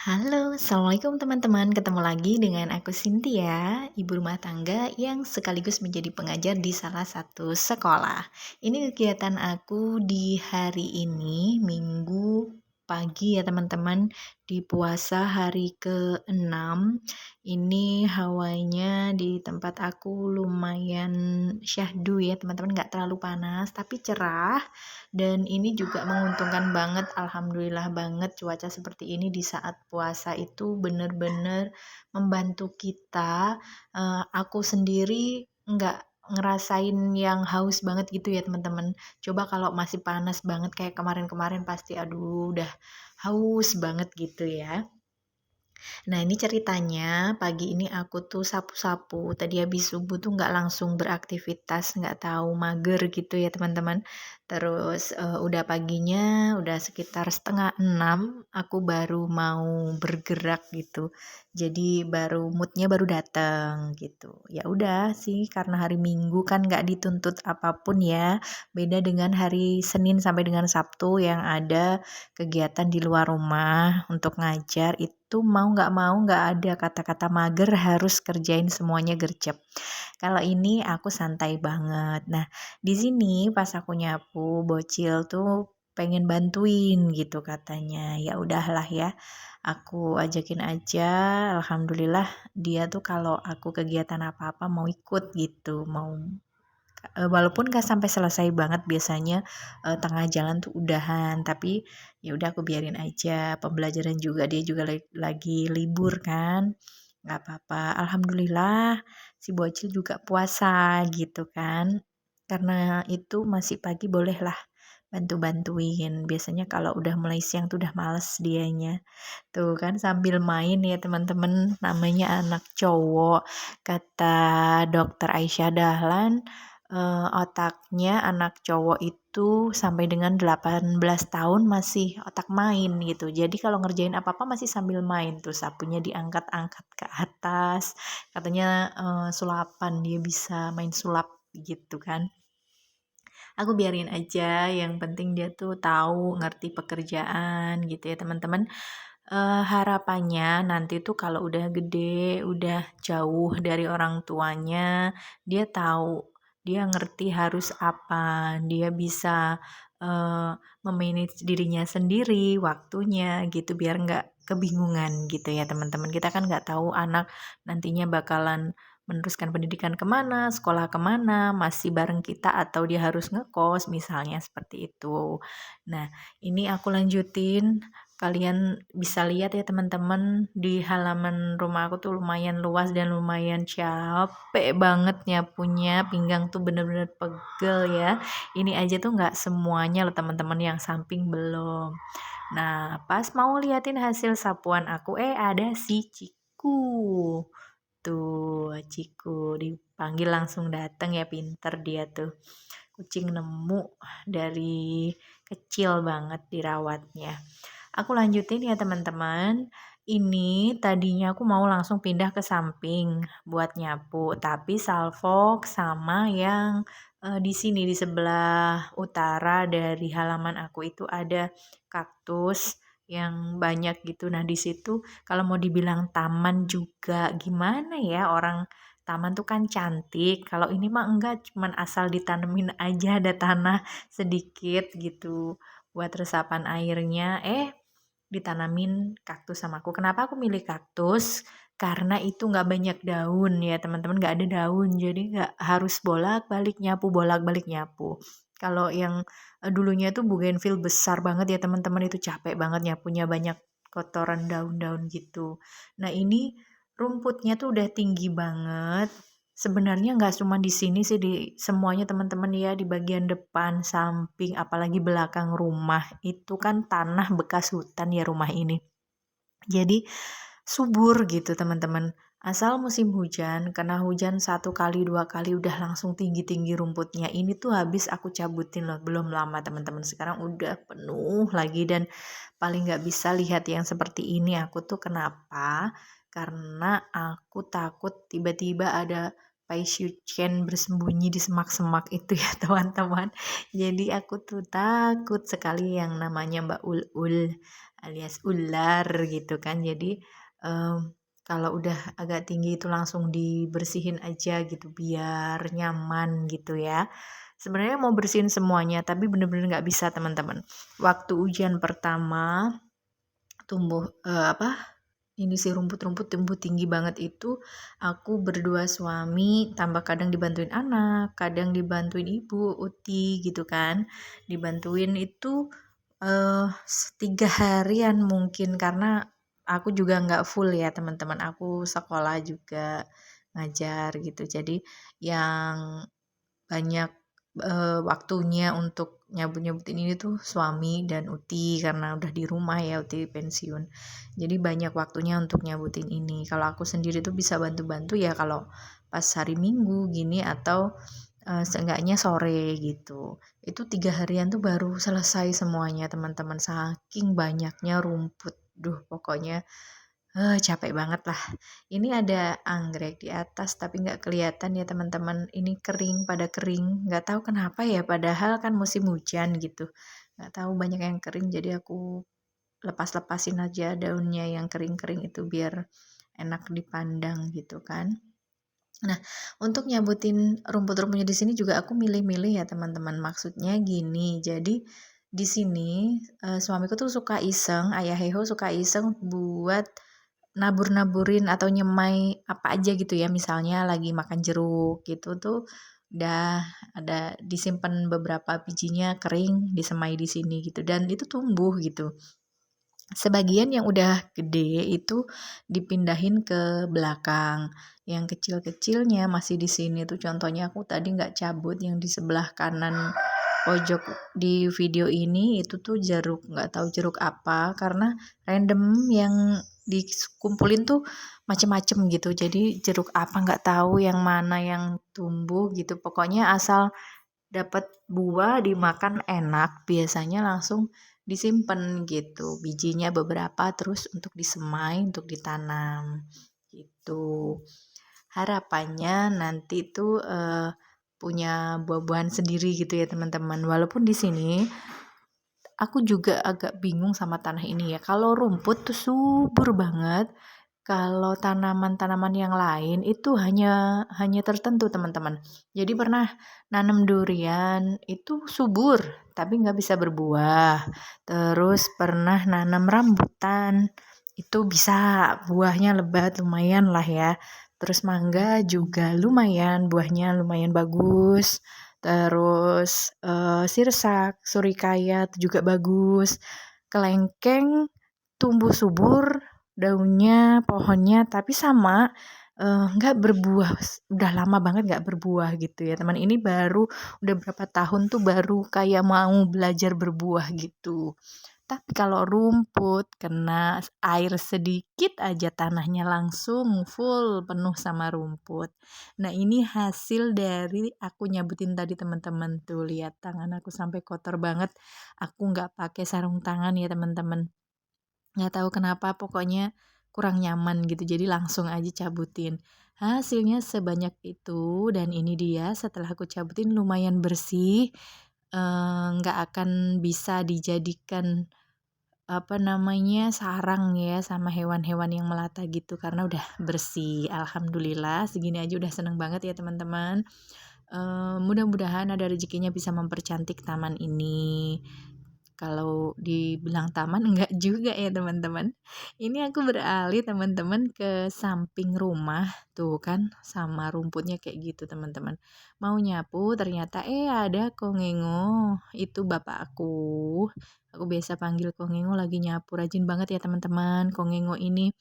Halo, Assalamualaikum teman-teman. Ketemu lagi dengan aku Cynthia, ibu rumah tangga yang sekaligus menjadi pengajar di salah satu sekolah. Ini kegiatan aku di hari ini, Minggu pagi ya teman-teman, di puasa hari ke-6. Ini hawanya di tempat aku lumayan syahdu ya teman-teman, nggak terlalu panas tapi cerah. Dan ini juga menguntungkan banget, alhamdulillah banget cuaca seperti ini di saat puasa itu bener-bener membantu kita. Aku sendiri nggak ngerasain yang haus banget gitu ya teman-teman. Coba kalau masih panas banget kayak kemarin-kemarin pasti aduh udah haus banget gitu ya. Nah, ini ceritanya pagi ini aku tuh sapu-sapu. Tadi habis subuh tuh nggak langsung beraktivitas, nggak tahu mager gitu ya teman-teman. Terus udah paginya, udah sekitar setengah 6, aku baru mau bergerak gitu. Jadi moodnya baru datang gitu. Ya udah sih, karena hari Minggu kan nggak dituntut apapun ya. Beda dengan hari Senin sampai dengan Sabtu yang ada kegiatan di luar rumah untuk ngajar itu mau nggak ada kata-kata mager, harus kerjain semuanya gercep. Kalau ini aku santai banget. Nah, di sini pas aku nyapu, bocil tuh pengen bantuin gitu katanya. Ya udahlah ya, aku ajakin aja. Alhamdulillah dia tuh kalau aku kegiatan apa-apa mau ikut gitu, mau walaupun gak sampai selesai banget biasanya, tengah jalan tuh udahan, tapi ya udah aku biarin aja, pembelajaran juga dia juga lagi libur kan, nggak apa-apa. Alhamdulillah si bocil juga puasa gitu kan, karena itu masih pagi bolehlah bantu-bantuin. Biasanya kalau udah mulai siang tuh udah males dianya. Tuh kan sambil main ya teman-teman, namanya anak cowok. Kata dokter Aisyah Dahlan, otaknya anak cowok itu sampai dengan 18 tahun masih otak main gitu. Jadi kalau ngerjain apa-apa masih sambil main tuh, sapunya diangkat-angkat ke atas. Katanya sulapan, dia bisa main sulap gitu kan. Aku biarin aja, yang penting dia tuh tahu, ngerti pekerjaan gitu ya teman-teman. Harapannya nanti tuh kalau udah gede, udah jauh dari orang tuanya, dia tahu, dia ngerti harus apa, dia bisa memanage dirinya sendiri, waktunya gitu, biar nggak kebingungan gitu ya teman-teman. Kita kan nggak tahu anak nantinya bakalan meneruskan pendidikan kemana, sekolah kemana, masih bareng kita atau dia harus ngekos misalnya seperti itu. Nah, ini aku lanjutin. Kalian bisa lihat ya teman-teman, di halaman rumah aku tuh lumayan luas dan lumayan capek banget nyapunya, pinggang tuh bener-bener pegel ya. Ini aja tuh nggak semuanya loh teman-teman, yang samping belum. Nah, pas mau liatin hasil sapuan aku, ada si Ciku. Tuh, Ciku dipanggil langsung datang ya, pinter dia tuh. Kucing nemu dari kecil banget dirawatnya. Aku lanjutin ya teman-teman. Ini tadinya aku mau langsung pindah ke samping buat nyapu, tapi salfok sama yang di sini di sebelah utara dari halaman aku itu ada kaktus yang banyak gitu. Nah, di situ kalau mau dibilang taman juga gimana ya, orang taman tuh kan cantik. Kalau ini mah enggak, cuman asal ditanemin aja, ada tanah sedikit gitu buat resapan airnya. Ditanamin kaktus sama aku. Kenapa aku milih kaktus? Karena itu nggak banyak daun ya teman-teman, nggak ada daun, jadi nggak harus bolak-balik nyapu. Kalau yang dulunya tuh bougainville besar banget ya teman-teman, itu capek banget nyapunya, banyak kotoran daun-daun gitu. Nah, ini rumputnya tuh udah tinggi banget. Sebenarnya nggak cuma di sini sih, di semuanya teman-teman ya, di bagian depan, samping, apalagi belakang rumah. Itu kan tanah bekas hutan ya rumah ini. Jadi subur gitu teman-teman. Asal musim hujan, kena hujan satu kali dua kali udah langsung tinggi-tinggi rumputnya. Ini tuh habis aku cabutin loh, belum lama teman-teman. Sekarang udah penuh lagi, dan paling nggak bisa lihat yang seperti ini aku tuh kenapa? Karena aku takut tiba-tiba ada Paisuchen bersembunyi di semak-semak itu ya teman-teman. Jadi aku tuh takut sekali yang namanya Mbak Ul-Ul. alias ular gitu kan. Jadi, kalau udah agak tinggi itu langsung dibersihin aja gitu biar nyaman gitu ya. Sebenarnya mau bersihin semuanya, tapi bener-bener nggak bisa teman-teman. Waktu ujian pertama tumbuh, ini sih rumput-rumput tumbuh tinggi banget itu, aku berdua suami tambah kadang dibantuin anak, kadang dibantuin ibu, uti gitu kan. Dibantuin itu, 3 harian mungkin karena aku juga nggak full ya teman-teman, aku sekolah juga ngajar gitu. Jadi yang banyak, waktunya untuk nyabut-nyabutin ini tuh suami dan uti karena udah di rumah ya, uti pensiun. Jadi banyak waktunya untuk nyabutin ini. Kalau aku sendiri tuh bisa bantu-bantu ya kalau pas hari Minggu gini atau, seenggaknya sore gitu. Itu 3 harian tuh baru selesai semuanya teman-teman, saking banyaknya rumput. Duh pokoknya capek banget lah. Ini ada anggrek di atas tapi nggak kelihatan ya teman-teman. Ini kering, pada kering. Nggak tahu kenapa ya, padahal kan musim hujan gitu. Nggak tahu banyak yang kering jadi aku lepas-lepasin aja daunnya yang kering-kering itu biar enak dipandang gitu kan. Nah, untuk nyabutin rumput-rumputnya di sini juga aku milih-milih ya teman-teman. Maksudnya gini, jadi di sini suamiku tuh suka iseng, ayah Heho suka iseng buat nabur-naburin atau nyemai apa aja gitu ya, misalnya lagi makan jeruk gitu tuh udah ada disimpan beberapa bijinya kering, disemai di sini gitu dan itu tumbuh gitu. Sebagian yang udah gede itu dipindahin ke belakang, yang kecil-kecilnya masih di sini tuh contohnya aku tadi nggak cabut yang di sebelah kanan pojok di video ini itu tuh jeruk, nggak tahu jeruk apa karena random yang dikumpulin tuh macem-macem gitu. Jadi jeruk apa nggak tahu yang mana yang tumbuh gitu. Pokoknya asal dapat buah dimakan enak, biasanya langsung disimpan gitu. Bijinya beberapa terus untuk disemai, untuk ditanam gitu. Harapannya nanti tuh punya buah-buahan sendiri gitu ya teman-teman. Walaupun di sini aku juga agak bingung sama tanah ini ya. Kalau rumput tuh subur banget. Kalau tanaman-tanaman yang lain itu hanya tertentu teman-teman. Jadi pernah nanam durian itu subur tapi nggak bisa berbuah. Terus pernah nanam rambutan itu bisa buahnya lebat lumayan lah ya. Terus mangga juga lumayan buahnya lumayan bagus. Terus sirsak, surikaya itu juga bagus. Kelengkeng tumbuh subur daunnya, pohonnya, tapi sama, nggak berbuah, udah lama banget nggak berbuah gitu ya teman. Ini baru udah berapa tahun tuh baru kayak mau belajar berbuah gitu. Tapi kalau rumput kena air sedikit aja tanahnya langsung full penuh sama rumput. Nah ini hasil dari aku nyabutin tadi teman-teman tuh lihat tangan aku sampai kotor banget. Aku nggak pakai sarung tangan ya teman-teman. Nggak tahu kenapa pokoknya kurang nyaman gitu, jadi langsung aja cabutin. Hasilnya sebanyak itu dan ini dia setelah aku cabutin lumayan bersih, nggak akan bisa dijadikan, sarang ya sama hewan-hewan yang melata gitu karena udah bersih. Alhamdulillah segini aja udah seneng banget ya teman-teman. Mudah-mudahan ada rezekinya bisa mempercantik taman ini. Kalau dibilang taman enggak juga ya teman-teman. Ini aku beralih teman-teman ke samping rumah, tuh kan sama rumputnya kayak gitu teman-teman. Mau nyapu ternyata ada Kongengo, itu bapak aku. Aku biasa panggil Kongengo lagi nyapu, rajin banget ya teman-teman. Kongengo ini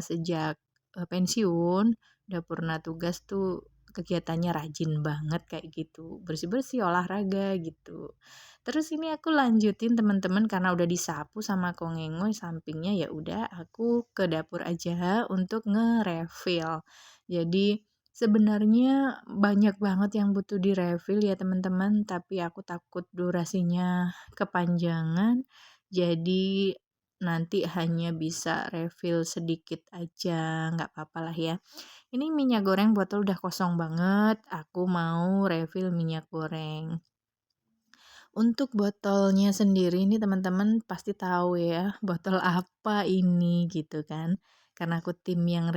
sejak pensiun udah pernah tugas tuh kegiatannya rajin banget kayak gitu, bersih-bersih, olahraga gitu. Terus ini aku lanjutin teman-teman karena udah disapu sama Kongengo sampingnya ya udah aku ke dapur aja untuk nge-refill. Jadi sebenarnya banyak banget yang butuh di-refill ya teman-teman, tapi aku takut durasinya kepanjangan. Jadi nanti hanya bisa refill sedikit aja, nggak apa-apa lah ya. Ini minyak goreng botol udah kosong banget, aku mau refill minyak goreng. Untuk botolnya sendiri ini teman-teman pasti tahu ya, botol apa ini gitu kan. Karena aku tim yang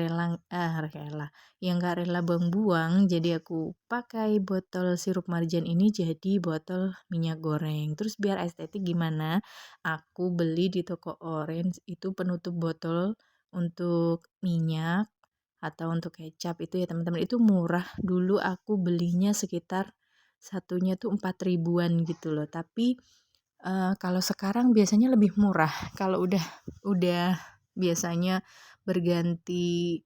yang gak rela buang-buang, jadi aku pakai botol sirup marjan ini jadi botol minyak goreng. Terus biar estetik gimana, aku beli di toko orange itu penutup botol untuk minyak atau untuk kecap itu ya teman-teman, itu murah. Dulu aku belinya sekitar satunya tuh 4 ribuan gitu loh, tapi kalau sekarang biasanya lebih murah. Kalau udah biasanya berganti,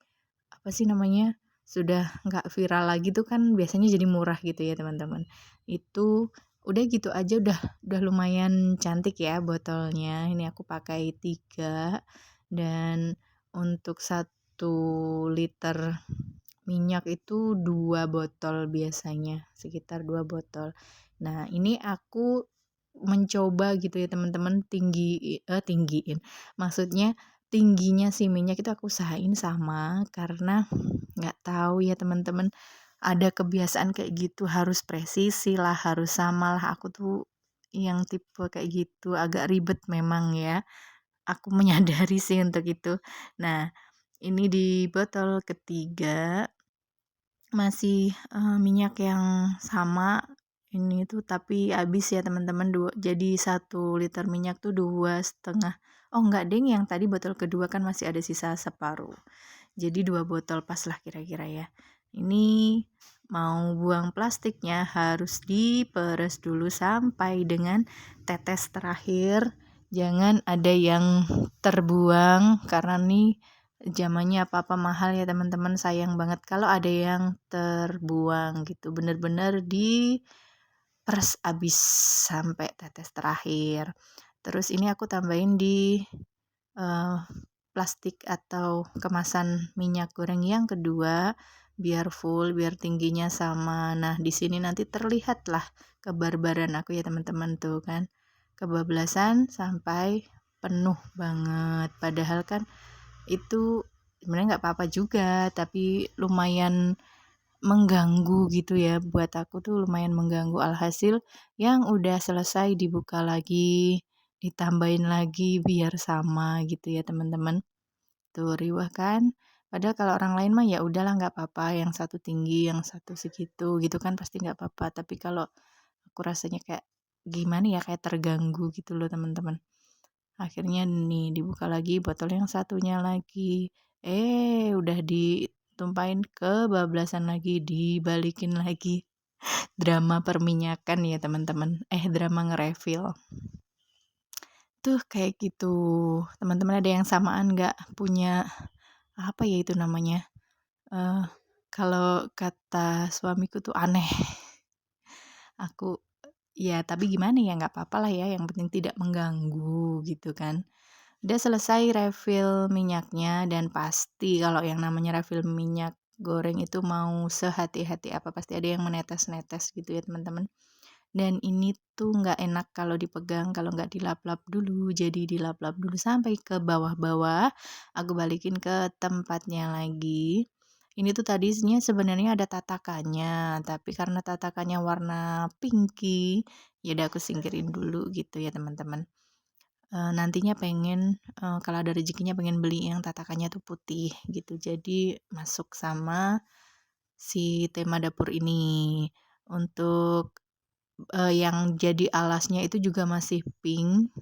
apa sih namanya, sudah nggak viral lagi tuh kan biasanya jadi murah gitu ya teman-teman. Itu udah gitu aja udah lumayan cantik ya botolnya. Ini aku pakai 3 dan untuk 1 liter minyak itu 2 botol biasanya, sekitar 2 botol. Nah, ini aku mencoba gitu ya teman-teman tinggiin, maksudnya tingginya si minyak itu aku usahain sama, karena nggak tahu ya teman-teman, ada kebiasaan kayak gitu harus presisi lah, harus sama lah, aku tuh yang tipe kayak gitu, agak ribet memang ya, aku menyadari sih untuk itu. Nah, ini di botol ketiga masih, minyak yang sama, ini tuh tapi habis ya teman-teman, jadi 1 liter minyak tuh 2,5, oh enggak deng, yang tadi botol kedua kan masih ada sisa separuh. Jadi 2 botol pas lah kira-kira ya. Ini mau buang plastiknya harus diperes dulu sampai dengan tetes terakhir, jangan ada yang terbuang karena nih zamannya apa-apa mahal ya teman-teman, sayang banget kalau ada yang terbuang gitu, bener-bener diperes abis sampai tetes terakhir. Terus ini aku tambahin di uh, plastik atau kemasan minyak goreng yang kedua biar full, biar tingginya sama. Nah, di sini nanti terlihat lah kebarbaran aku ya teman-teman, tuh kan, kebablasan sampai penuh banget, padahal kan itu sebenarnya nggak apa-apa juga, tapi lumayan mengganggu gitu ya, buat aku tuh lumayan mengganggu. Alhasil yang udah selesai dibuka lagi, ditambahin lagi biar sama gitu ya teman-teman. Tuh riwah kan? Padahal kalau orang lain mah ya udahlah nggak apa-apa, yang satu tinggi, yang satu segitu gitu kan pasti nggak apa-apa. Tapi kalau aku rasanya kayak gimana ya, kayak terganggu gitu loh teman-teman. Akhirnya nih dibuka lagi botol yang satunya lagi. Udah ditumpahin kebablasan lagi, dibalikin lagi. Drama perminyakan ya teman-teman. Drama nge-refill. Tuh kayak gitu. Teman-teman ada yang samaan nggak? Punya apa ya itu namanya? Eh kalau kata suamiku tuh aneh. Aku ya tapi gimana ya, nggak apa-apa lah ya, yang penting tidak mengganggu gitu kan. Udah selesai refill minyaknya, dan pasti kalau yang namanya refill minyak goreng itu mau sehati-hati apa pasti ada yang menetes-netes gitu ya teman-teman. Dan ini tuh nggak enak kalau dipegang, kalau nggak dilap-lap dulu. Jadi dilap-lap dulu sampai ke bawah-bawah. Aku balikin ke tempatnya lagi. Ini tuh tadinya sebenarnya ada tatakannya, tapi karena tatakannya warna pinky, ya udah aku singkirin dulu gitu ya teman-teman. Nantinya pengen, kalau ada rezekinya pengen beli yang tatakannya tuh putih gitu, jadi masuk sama si tema dapur ini. Untuk, yang jadi alasnya itu juga masih pink,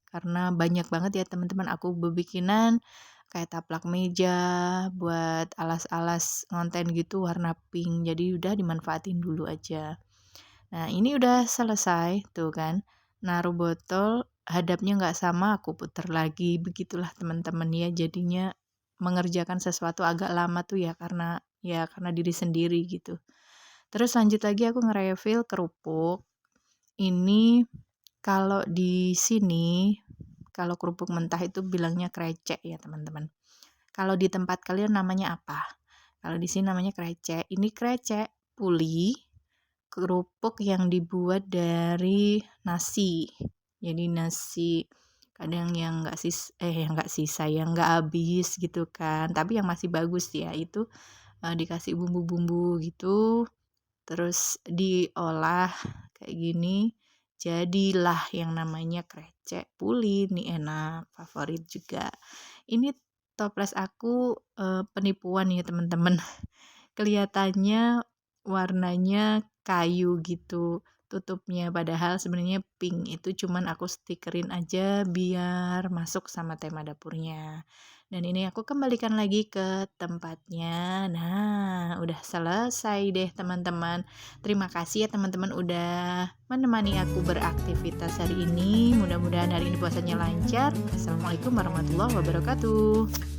karena banyak banget ya teman-teman aku bebikinan kayak taplak meja buat alas-alas ngonten gitu warna pink, jadi udah dimanfaatin dulu aja. Nah, ini udah selesai tuh kan. Naruh botol, hadapnya nggak sama, aku puter lagi. Begitulah teman-teman ya, jadinya mengerjakan sesuatu agak lama tuh ya karena diri sendiri gitu. Terus lanjut lagi aku nge-refill kerupuk. Ini kalau di sini, kalau kerupuk mentah itu bilangnya krecek ya teman-teman. Kalau di tempat kalian namanya apa? Kalau di sini namanya krecek. Ini krecek puli, kerupuk yang dibuat dari nasi. Jadi nasi kadang yang nggak sisa, yang nggak habis gitu kan. Tapi yang masih bagus ya itu dikasih bumbu-bumbu gitu, terus diolah kayak gini. jadilah yang namanya krecek puli, nih enak, favorit juga. Ini toples aku penipuan ya teman-teman. Kelihatannya warnanya kayu gitu tutupnya, padahal sebenarnya pink. Itu cuman aku stikerin aja biar masuk sama tema dapurnya. Dan ini aku kembalikan lagi ke tempatnya. Nah, udah selesai deh teman-teman. Terima kasih ya teman-teman udah menemani aku beraktivitas hari ini. Mudah-mudahan hari ini puasanya lancar. Assalamualaikum warahmatullahi wabarakatuh.